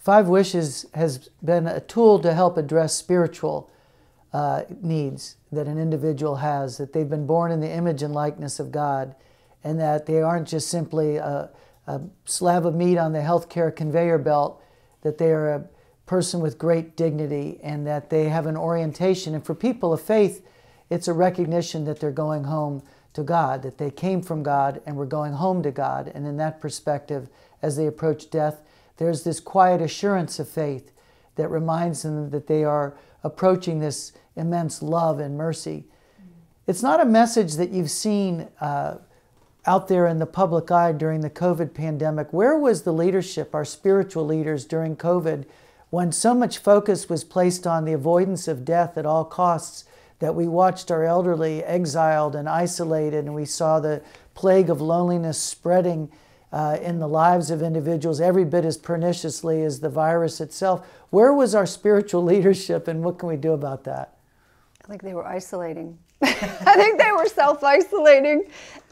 Five Wishes has been a tool to help address spiritual needs that an individual has, that they've been born in the image and likeness of God, and that they aren't just simply a slab of meat on the healthcare conveyor belt, that they are a person with great dignity, and that they have an orientation. And for people of faith, it's a recognition that they're going home to God, that they came from God and were going home to God. And in that perspective, as they approach death, there's this quiet assurance of faith that reminds them that they are approaching this immense love and mercy. It's not a message that you've seen out there in the public eye during the COVID pandemic. Where was the leadership, our spiritual leaders, during COVID, when so much focus was placed on the avoidance of death at all costs, that we watched our elderly exiled and isolated, and we saw the plague of loneliness spreading in the lives of individuals every bit as perniciously as the virus itself? Where was our spiritual leadership, and what can we do about that? I think they were isolating. I think they were self-isolating,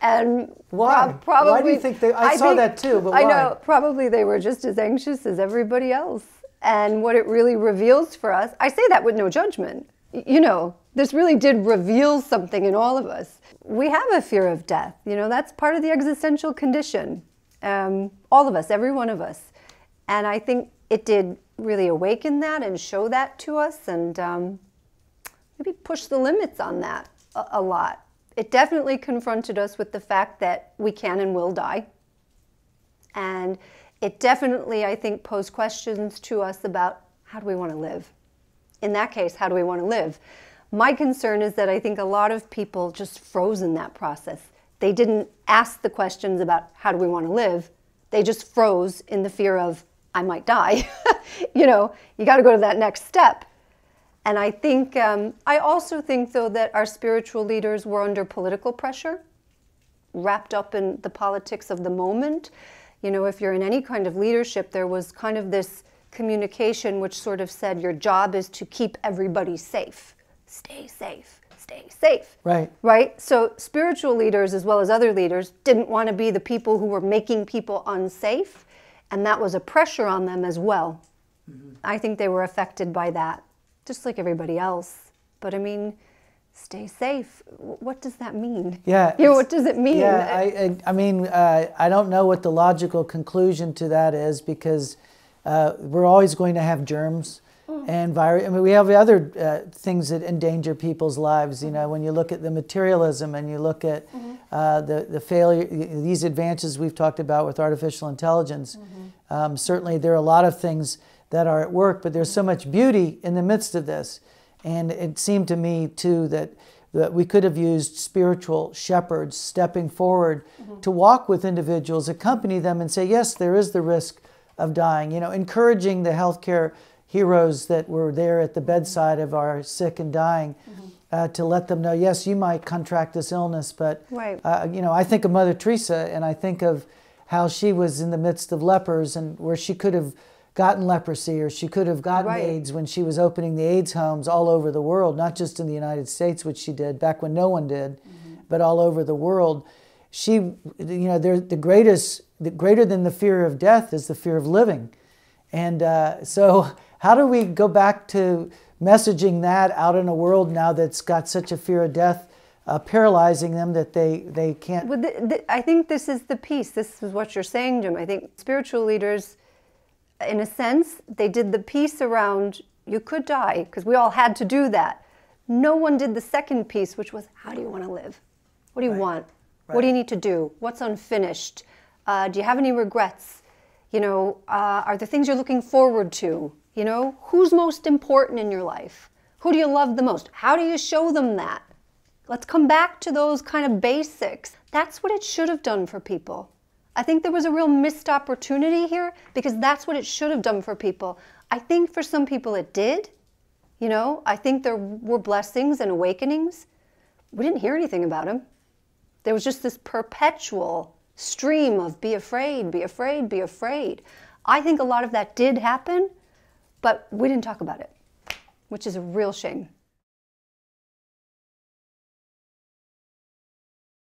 and why? Probably. Why do you think they? I saw that too, but why? I know. Probably they were just as anxious as everybody else. And what it really reveals for us, I say that with no judgment. You know, this really did reveal something in all of us. We have a fear of death. You know, that's part of the existential condition. All of us, every one of us. And I think it did really awaken that and show that to us, and maybe push the limits on that a lot. It definitely confronted us with the fact that we can and will die. And it definitely, I think, posed questions to us about how do we want to live? In that case, how do we want to live? My concern is that I think a lot of people just froze in that process. They didn't ask the questions about how do we want to live. They just froze in the fear of, I might die. You know, you got to go to that next step. And I think, I also think, though, that our spiritual leaders were under political pressure, wrapped up in the politics of the moment. You know, if you're in any kind of leadership, there was kind of this communication which sort of said your job is to keep everybody safe. Stay safe, stay safe. Right. Right? So spiritual leaders, as well as other leaders, didn't want to be the people who were making people unsafe, and that was a pressure on them as well. Mm-hmm. I think they were affected by that, just like everybody else. But I mean, stay safe. What does that mean? Yeah. You know, what does it mean? Yeah, I mean, I don't know what the logical conclusion to that is, because we're always going to have germs and virus. I mean, we have other things that endanger people's lives. You know, when you look at the materialism and you look at the failure, these advances we've talked about with artificial intelligence. Certainly, there are a lot of things that are at work, but there's so much beauty in the midst of this. And it seemed to me, too, that we could have used spiritual shepherds stepping forward to walk with individuals, accompany them, and say, yes, there is the risk of dying. You know, encouraging the healthcare heroes that were there at the bedside of our sick and dying, to let them know, yes, you might contract this illness, but, you know, I think of Mother Teresa, and I think of how she was in the midst of lepers, and where she could have gotten leprosy, or she could have gotten AIDS when she was opening the AIDS homes all over the world, not just in the United States, which she did back when no one did, but all over the world. She, you know, greater than the fear of death is the fear of living. And so how do we go back to messaging that out in a world now that's got such a fear of death, paralyzing them that they can't? Well, I think this is the piece. This is what you're saying, Jim. I think spiritual leaders, in a sense, they did the piece around you could die, because we all had to do that. No one did the second piece, which was, how do you want to live? What do you want? What do you need to do? What's unfinished? Do you have any regrets? You know, are there things you're looking forward to? You know, who's most important in your life? Who do you love the most? How do you show them that? Let's come back to those kind of basics. That's what it should have done for people. I think there was a real missed opportunity here, because that's what it should have done for people. I think for some people it did. You know, I think there were blessings and awakenings. We didn't hear anything about them. There was just this perpetual stream of be afraid, be afraid, be afraid. I think a lot of that did happen, but we didn't talk about it, which is a real shame.